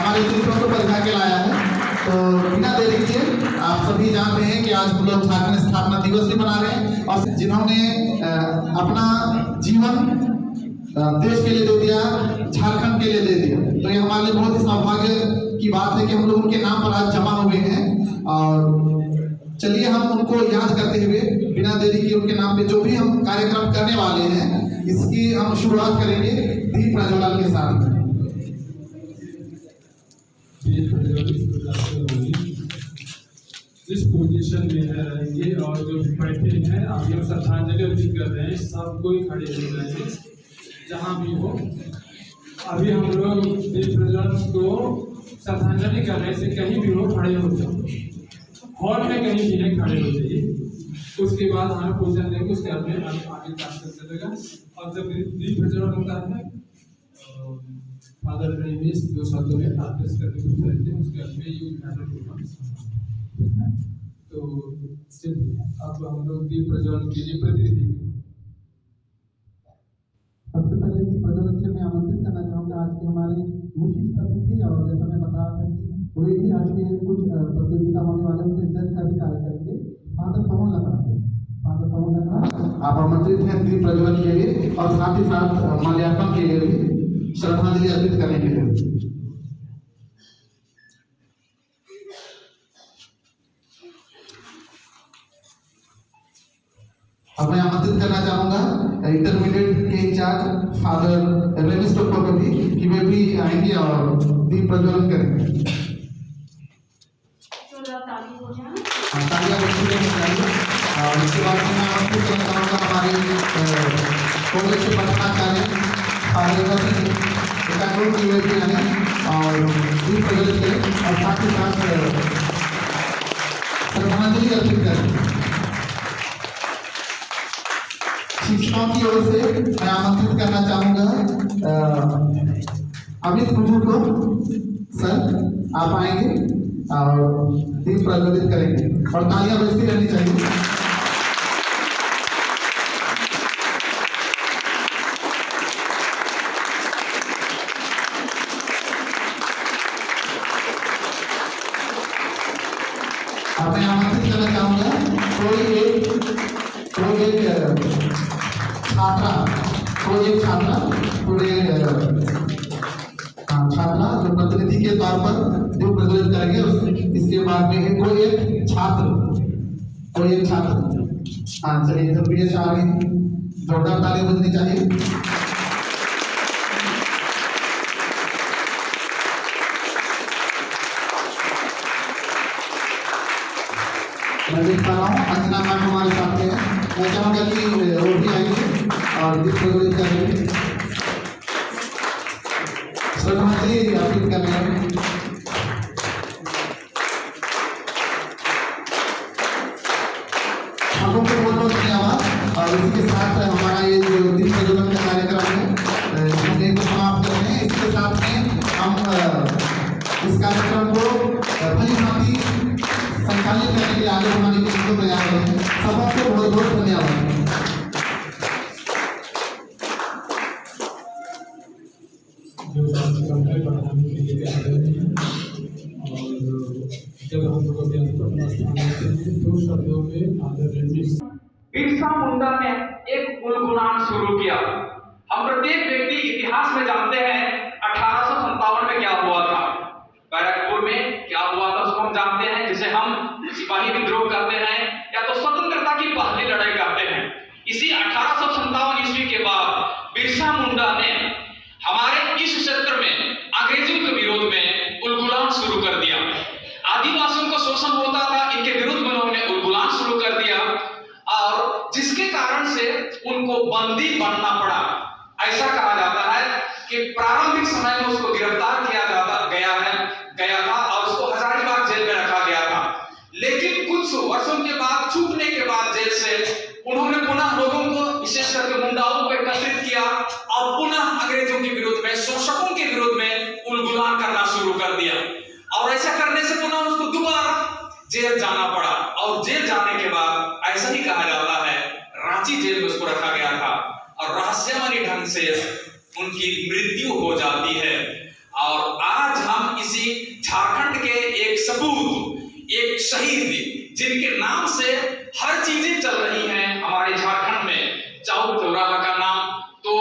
हमारे मित्रों को बधा के लाया है। तो बिना देरी के आप सभी जान रहे हैं कि आज हम लोग झारखंड स्थापना दिवस भी मना रहे हैं और जिन्होंने अपना जीवन देश के लिए दे दिया, झारखंड के लिए दे दिया, तो ये हमारे लिए बहुत ही सौभाग्य की बात है कि हम लोग उनके नाम पर आज जमा हुए हैं। और चलिए हम उनको याद करते हुए बिना देरी के उनके नाम पे जो भी हम कार्यक्रम करने वाले हैं इसकी हम शुरुआत करेंगे दीप प्रज्वलन के साथ। जिस पोजीशन में रहेंगे और जो बैठे हैं अभी हम श्रद्धांजलि अर्पित कर रहे हैं, सब कोई खड़े हो जाएंगे जहाँ भी हो। अभी हम लोग दीप प्रज्वलन को श्रद्धांजलि करने से कहीं भी हो खड़े हो जाओ, हॉल में कहीं भी नहीं खड़े हो जाइए। उसके बाद हमें पोजीशन देंगे, उसके बाद में आगे क्लास चलेगा। और जब दीप प्रज्वलन होता है फादर रमेश दो शब्दों में प्रार्थना करके कुछ करते हैं, उसके बाद में ये उद्घाटन होगा। तो अब हम लोग दीप प्रज्वलन के लिए प्रतिनिधि। सबसे पहले दीप प्रज्वलन के मैं आमंत्रित करना चाहूँगा आज के हमारे विशिष्ट अतिथि, और जैसा मैं बताया था कि वे भी आज के कुछ प्रतियोगिता होने वाले उनके जज का भी कार्य करेंगे। फादर पवन लखड़ा आप आमंत्रित हैं दीप प्रज्वलन के लिए और साथ ही साथ माल्यार्पण के लिए भी श्रद्धांजलि अर्पित करने के लिए। अब मैं आमंत्रित करना चाहूंगा इंटरमीडिएट के इंचार्ज फादर रमेश टोप्पो को भी कि वे भी आएंगे और दीप प्रज्वलन करेंगे। तालियां और इसके बाद मैं आमंत्रित करना चाहूंगा हमारे कॉलेज के प्रधानाचार्य फादर की वे भी आए और दीप प्रज्वलन करें और साथ ही साथ श्रद्धांजलि अर्पित करें। शिक्षकों की ओर से मैं आमंत्रित करना चाहूंगा अमित मुझू को। सर आप आएंगे और दीप प्रज्वलित करेंगे और तालियां बजती रहनी चाहिए। अब मैं आमंत्रित करना चाहूंगा कोई एक छात्रा पूरे छात्रा जो प्रतिनिधि के तौर पर दीप प्रज्वलित करेंगे। इसके बाद में कोई एक छात्र हाँ चलिए तो प्रिय सारे जोरदार ताली बजनी चाहिए। मैं देख पा रहा हूँ अंजना मैम हमारे साथ हैं, मैं चाहूँगा कि वो भी आएंगे और दीप प्रज्वलित करेंगे, श्रद्धांजलि अर्पित करेंगे। आपको बहुत बहुत धन्यवाद। और इसी के साथ हमारा ये जो दीप प्रज्वलन का कार्यक्रम है इसको समाप्त कर रहे हैं। इसके साथ में हम इस कार्यक्रम को भली भांति संचालित करने के लिए आगे बढ़ाने के लिए तैयार हैं। सबको बहुत बहुत धन्यवाद। बिरसा मुंडा ने एक गुणगान शुरू किया। हम प्रत्येक व्यक्ति इतिहास में जानते हैं 1857 में क्या हुआ था, बैरकपुर में क्या हुआ था उसको हम जानते हैं, जिसे हम सिपाही विद्रोह करते हैं या तो स्वतंत्रता की पहली लड़ाई करते हैं। इसी 1857 ईस्वी के बाद बिरसा मुंडा ने हमारे इस क्षेत्र में अंग्रेजों के विरोध में उलगुलान शुरू कर दिया। आदिवासियों का शोषण होता था, इनके विरुद्ध उन्होंने उलगुलान शुरू कर दिया और जिसके कारण से उनको बंदी बनना पड़ा। ऐसा कहा जाता है कि प्रारंभिक समय में उसको गिरफ्तार किया गया था और उसको हजारीबाग जेल में रखा गया था। लेकिन कुछ वर्षों के बाद छूटने के बाद जेल से उन्होंने पुनः लोगों को विशेष करके मुंडाओं को एकत्रित किया और पुनः अंग्रेजों के विरोध में, शोषकों के विरोध में उलगुलान करना शुरू कर दिया। और ऐसा करने से पुनः उसको दोबारा जेल जाना पड़ा और जेल जाने के बाद ऐसा ही कहा जाता है रांची जेल में उसको रखा गया था और रहस्यमयी ढंग से उनकी मृत्यु हो जाती है। और आज हम इसी किसी झारखंड के एक सपूत, एक शहीद जिनके नाम से हर चीजें चल रही हैं हमारे झारखंड में, चौक चौराहा का नाम, तो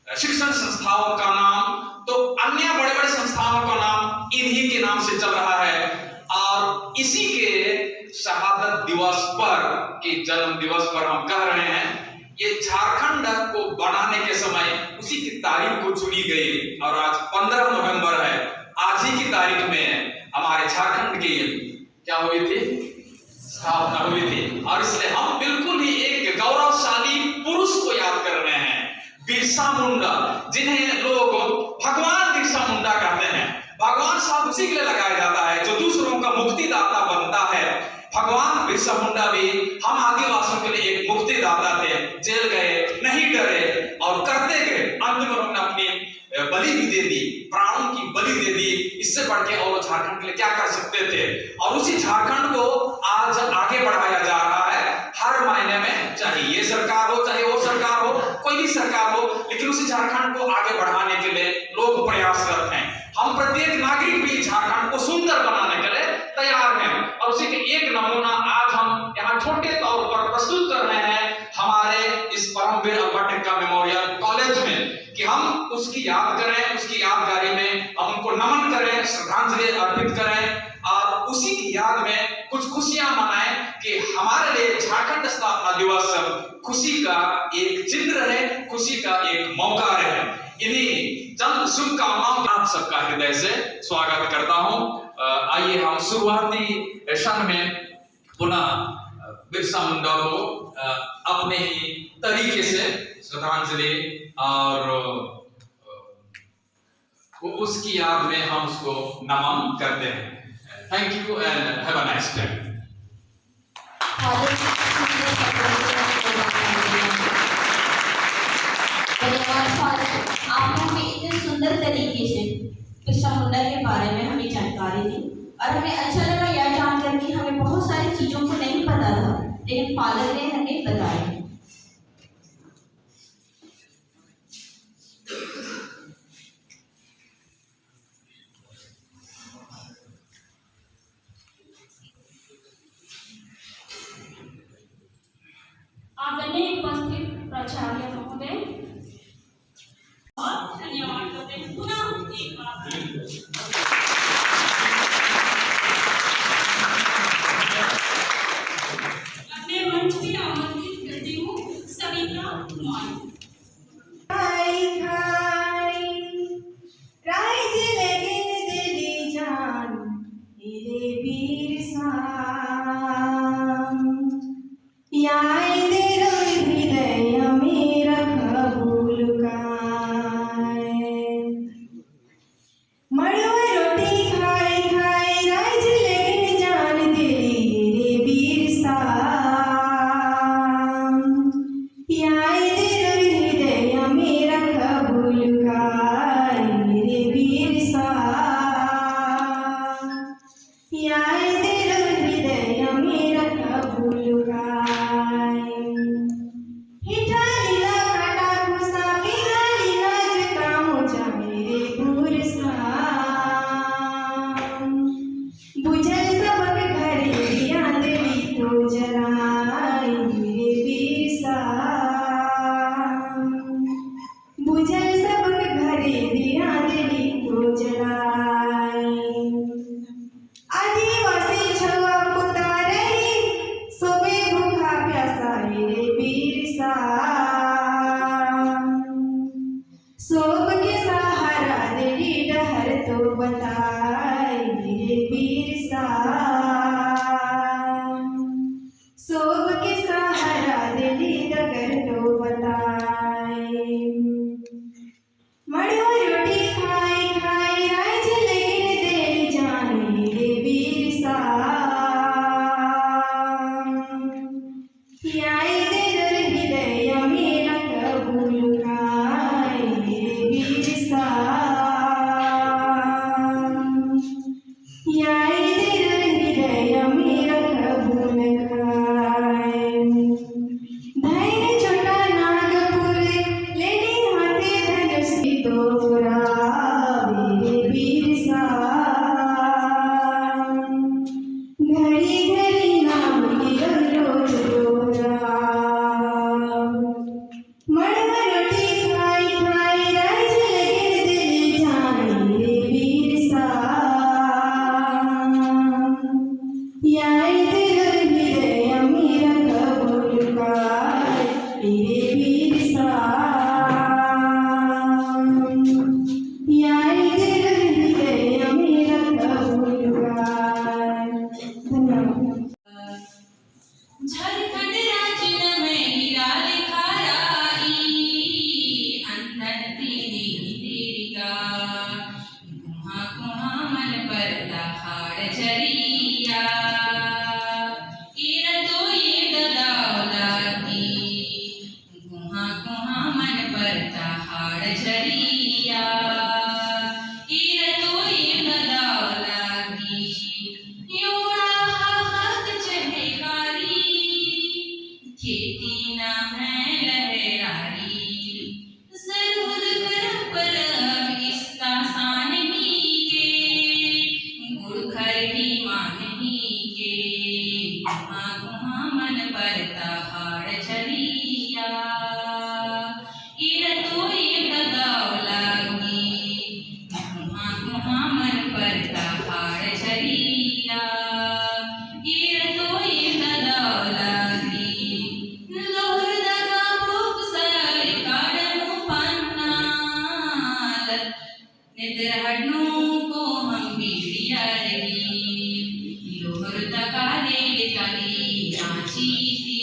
शिक्षण संस्थाओं का नाम, तो अन्य बड़े बड़े संस्थाओं का नाम इन्हीं के नाम से चल रहा है। और इसी के शहादत दिवस पर, के जन्म दिवस पर हम कह रहे हैं, ये झारखंड को बनाने के समय उसी की तारीख को चुनी गई और आज 15 नवंबर है, आज ही की तारीख में हमारे झारखंड की क्या हुई थी, स्थापना हुई थी। और इसलिए हम बिल्कुल ही एक गौरवशाली पुरुष को याद कर रहे हैं, बिरसा मुंडा, जिन्हें लोग भगवान बिरसा मुंडा कहते हैं। भगवान साहब उसी के लिए लगाया जाता है जो दूसरों का मुक्तिदाता बनता है। भगवान बिरसा मुंडा भी हम आदिवासियों के लिए एक मुक्तिदाता थे, जेल गए, नहीं डरे और करते गए, अंत में उन्होंने अपनी बलि भी दे दी, प्राणों की बलि दे दी। इससे बढ़ के और झारखंड के लिए क्या कर सकते थे। और उसी झारखंड को आज आगे बढ़ाया जा रहा है हर मायने में, चाहे ये सरकार हो, चाहे वो सरकार हो, कोई भी सरकार हो, लेकिन उसी झारखंड को आगे बढ़ाने के लिए लोग प्रयासरत हैं। हम प्रत्येक नागरिक भी झारखंड को सुंदर बनाने के लिए तैयार हैं। और उसी के एक नमूना आज हम यहाँ छोटे तौर पर प्रस्तुत कर रहे हैं हमारे इस Paramvir Albert Ekka memorial college में, कि हम उसकी याद करें, उसकी यादगारी में हम उनको नमन करें, श्रद्धांजलि अर्पित करें और उसी की याद में कुछ खुशियां मनाएं कि हमारे लिए झारखंड स्थापना दिवस खुशी का एक चिन्ह रहे, खुशी का एक मौका रहे। इन्हीं चंद शुभकामनाओं आप सबका हृदय से स्वागत करता हूं। आइए हम शुरुआती क्षण में पुनः बिरसा मुंडा को अपने ही तरीके से श्रद्धांजलि और उसकी याद में हम उसको नमन करते हैं। Thank you and have a nice day. आपने हमें इतने सुंदर तरीके से बिरसा मुंडा के बारे में हमें जानकारी दी और हमें अच्छा लगा यह जानकर कि हमें बहुत सारी चीजों को नहीं पता था, लेकिन फादर ने हमें बताया। आदरणीय उपस्थित प्राचार्य महोदय, बहुत धन्यवाद करते हैं पुनः एक बार। अपने मंच पे आमंत्रित करती हूँ सविता कुमार। Yeah. हाड़ झरिया ईर तो ये ददावला की गुहा गुहा मन परता हाड़ झरिया ईर तो ये ददावला की योड़ा हाथ चहेकारी खेती ना है लहरारी जरूर करम पर अब इसका सान ही के गुड़ खर ही मान ही के गुहा गुहा मन परता हाड़ झरिया ईर तो ये ददावला की गुहा गुहा मन परता हाड़ झरिया ईर तो ये ददावला की लोहर दगा भूप सर काडनु पन्नाल निद्र हड्नु को हम बीड़िया रही लोहर दगा ले तली रांची थी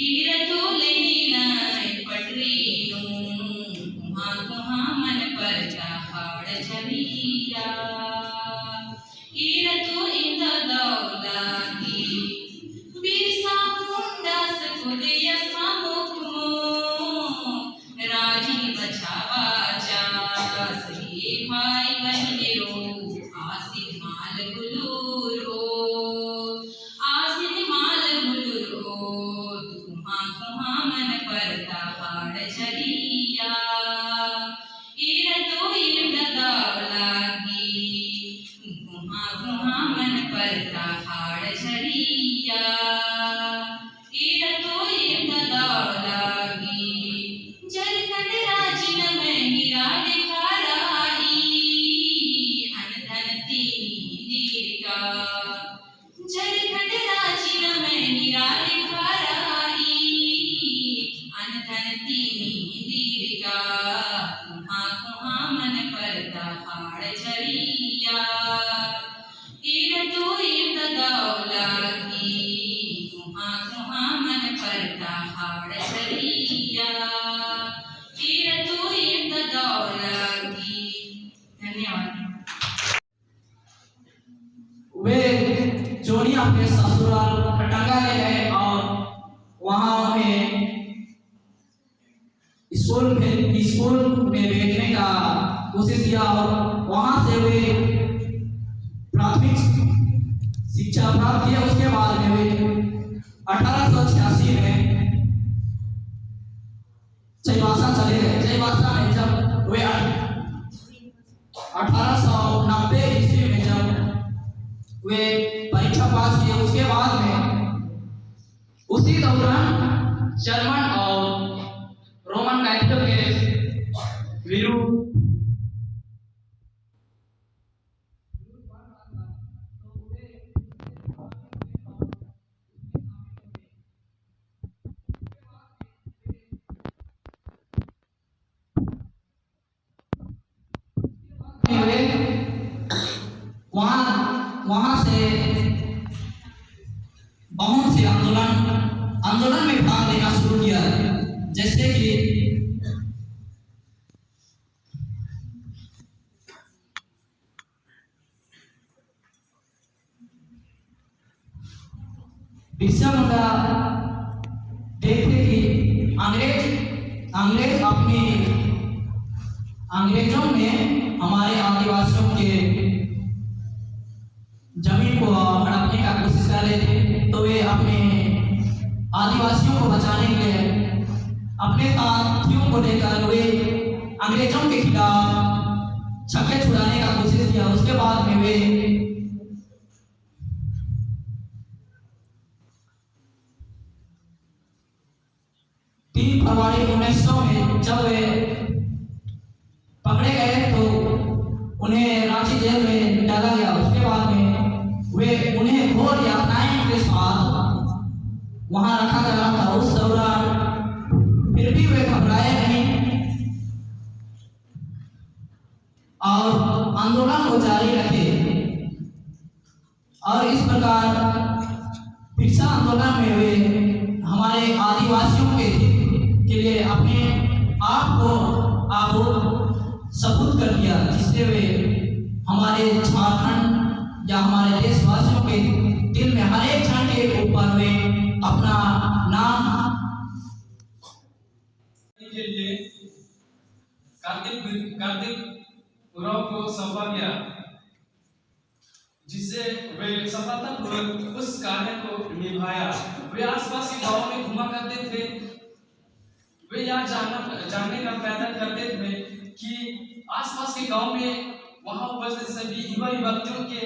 ईर तो लेनी नाय पटरी नु गुहा गुहा मन परता हाड़ झरिया ईर तो इन ददावला की बिरसा मुंडा सकुदिया सामुखमो राजी बचावा चास ये भाई बहिने रो आसिन माल गुलूरो आसिन माल गुलूरो गुहा गुहा मन परता हाड़ झरिया ईर तो ये ददावला की गुहा गुहा मन परता हाड़ झरिया ईर तो ये ददावला की जलखंड राजिन में हीरा लिखा राही अनधन तीनी दीर्घा जलखंड राजिन में हीरा लिखा राही अनधन तीनी दीर्घा गुहा गुहा मन परता हाड़ झरिया ईर तो ये ददावला की गुहा गुहा मन परता हाड़ झरिया ईर तो ये ददावला की। धन्यवाद। वे चोरी अपने ससुराल खटंगा ले गए और वहां उन्हें स्कूल में भेजने का कोशिश किया और वहां से वे प्राथमिक शिक्षा प्राप्त किया। उसके बाद में वे 1886 में चैवासा चले गए। चैवासा में जब वे 1890 ईस्वी में जब वे परीक्षा पास किए, उसके बाद में उसी दौरान जर्मन और रोमन कैथोलिक के विरुद्ध वहां से बहुत से आंदोलन में भाग लेना शुरू किया, जैसे कि बिरसा मुंडा देखते कि अंग्रेजों ने हमारे आदिवासियों के जमीन को हड़पने का कोशिश कर रहे थे, तो वे अपने आदिवासियों को बचाने के लिए अपने साथियों को लेकर वे अंग्रेजों के खिलाफ छक्के छुड़ाने का कोशिश किया। उसके बाद में वे 3 फरवरी 1900 में जब वे पकड़े गए तो उन्हें रांची जेल में डाला गया। उसके बाद में उन्हें घोर यातनाएं के साथ वहां रखा गया था। उस दौरान फिर भी वे घबराए नहीं और आंदोलन को जारी रखे और इस प्रकार बिरसा आंदोलन में वे हमारे आदिवासियों के लिए अपने आप को सबूत कर दिया, जिससे वे हमारे झारखंड या हमारे देशवासियों के दिल में हर एक जन के ऊपर वे अपना नाम के लिए कार्तिक उरांव को सौंपा गया, जिससे वे सफलतापूर्वक उस कार्य को निभाया। वे आसपास के गांवों में घुमा करते थे। वे यह जानने का प्रयत्न करते थे कि आसपास के गांव में वहां उपस्थित सभी युवा युवतियों के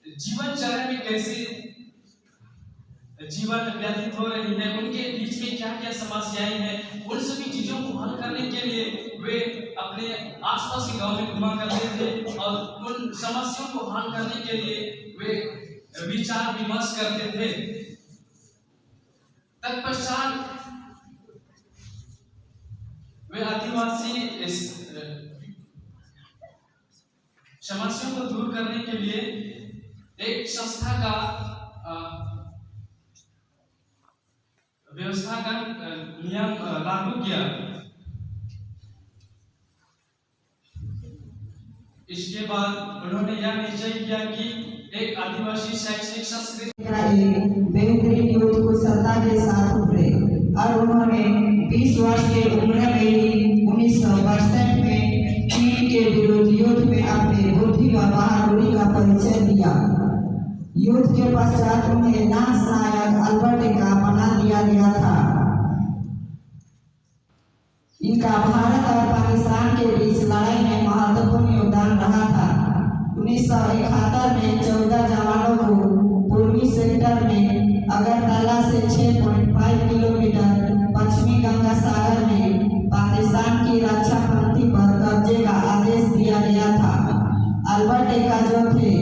जीवनचर्या में कैसे जीवन व्यतीत हो रही है, उनके बीच में क्या क्या समस्याएं हैं, उन सभी चीजों को हल करने के लिए वे अपने आसपास के गांव में घुमा करते थे और उन समस्याओं को हल करने के लिए वे विचार विमर्श करते थे। तत्पश्चात वे आदिवासी इस समस्याओं को दूर करने के लिए एक संस्था का व्यवस्था का नियम लागू किया। इसके बाद उन्होंने यह निश्चय किया कि एक आदिवासी शैक्षणिक संस्कृति बेहतरीन युद्ध को सत्ता के साथ उभरे और उन्होंने 20 वर्ष के उम्र में ही 1962 में चीन के विरुद्ध युद्ध में अपने बुद्धि व बहादुरी का परिचय दिया। युद्ध के पश्चात उन्हें लांस नायक अल्बर्ट का बना दिया गया था। इनका भारत और पाकिस्तान के बीच लड़ाई में महत्वपूर्ण योगदान रहा था। 1971 में 14 जवानों को पूर्वी सेक्टर में अगरतला से 6.5 किलोमीटर पश्चिमी गंगा सागर में पाकिस्तान की रक्षा पंक्ति पर कब्जे का आदेश दिया गया था। अल्बर्ट का जो थे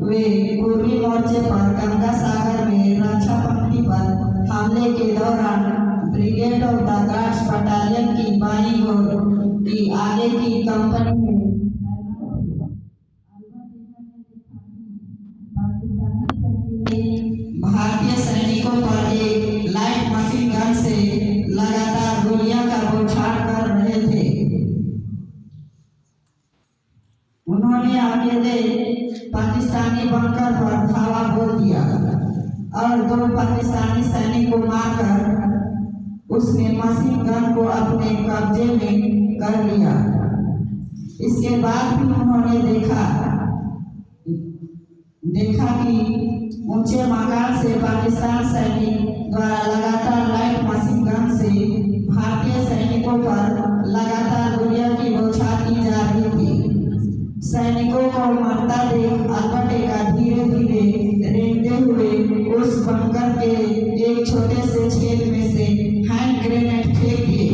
वे पूर्वी मोर्चे पर गंगा सागर में रक्षा पंक्ति पर हमले के दौरान brigade of the guards battalion की बाईं ओर की आगे की कंपनी में भारतीय सैनिकों पर एक लाइट मशीन गन से लगातार गोलियां का बौछार कर रहे थे। उन्होंने अकेले पाकिस्तानी बंकर पर धावा बोल दिया और 2 पाकिस्तानी सैनिक को मारकर उसने मशीन गन को अपने कब्जे में कर लिया। इसके बाद भी उन्होंने देखा कि ऊंचे मकान से पाकिस्तान सैनिक द्वारा लगातार लाइट मशीन गन से भारतीय सैनिकों पर लगातार गोलियां की बौछार की जा रही थी। सैनिकों को मरता देख अल्बर्ट का धीरे धीरे रेंगते हुए उस बंकर के एक छोटे से छेद में से हैंड ग्रेनेड फेंक दिए।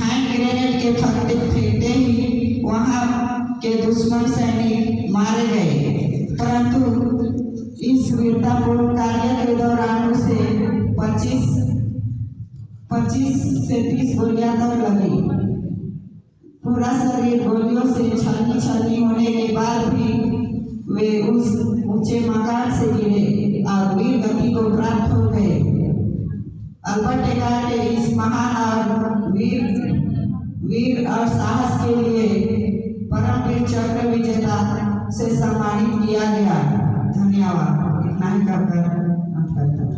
हैंड ग्रेनेड के फेंकते ही वहां के दुश्मन सैनिक मारे गए, परंतु इस वीरतापूर्ण कार्य के दौरान उसे 25 से 30 गोलियां तक लगी। पूरा शरीर गोलियों से छलनी होने के बाद भी वे उस ऊंचे मकान से गिरे और वीर गति को प्राप्त हो गए। अल्बर्ट के इस महान और वीर और साहस के लिए परमवीर चक्र विजेता से सम्मानित किया गया। धन्यवाद। इतना ही कहकर अंत करता हूं।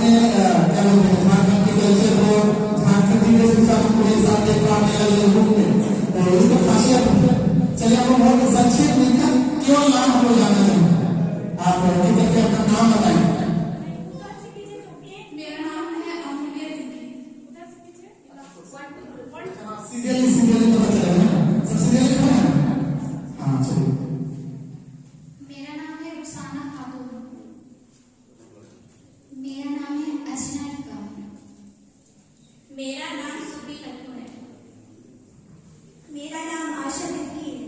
अपने क्या बोलते हैं झारखंड के कल्चर को झारखंडी वेशभूषा को पूरे साथ देख पाने लगे रूप में, तो इसका खासियत है। चलिए आपको बहुत संक्षेप में क्यों नाम हमको जाना है, आप कृपया अपना नाम बताएं। मेरा नाम है अमूल्य दीदी। सीरियल तो बता रहे हैं सब सीरियल लिखा है। हाँ चलिए। मेरा नाम है रुखसाना खातून। मेरा नाम है असना खान। मेरा नाम सुबी लट्टू है। मेरा नाम आशा दिक्की है।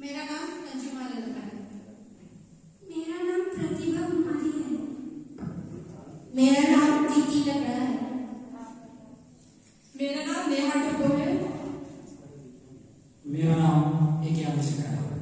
मेरा नाम कंजुमा ललका है। मेरा नाम प्रतिभा कुमारी है। मेरा नाम दीदी लकड़ा है। मेरा नाम नेहा टप्पो है। मेरा नाम एक याद है।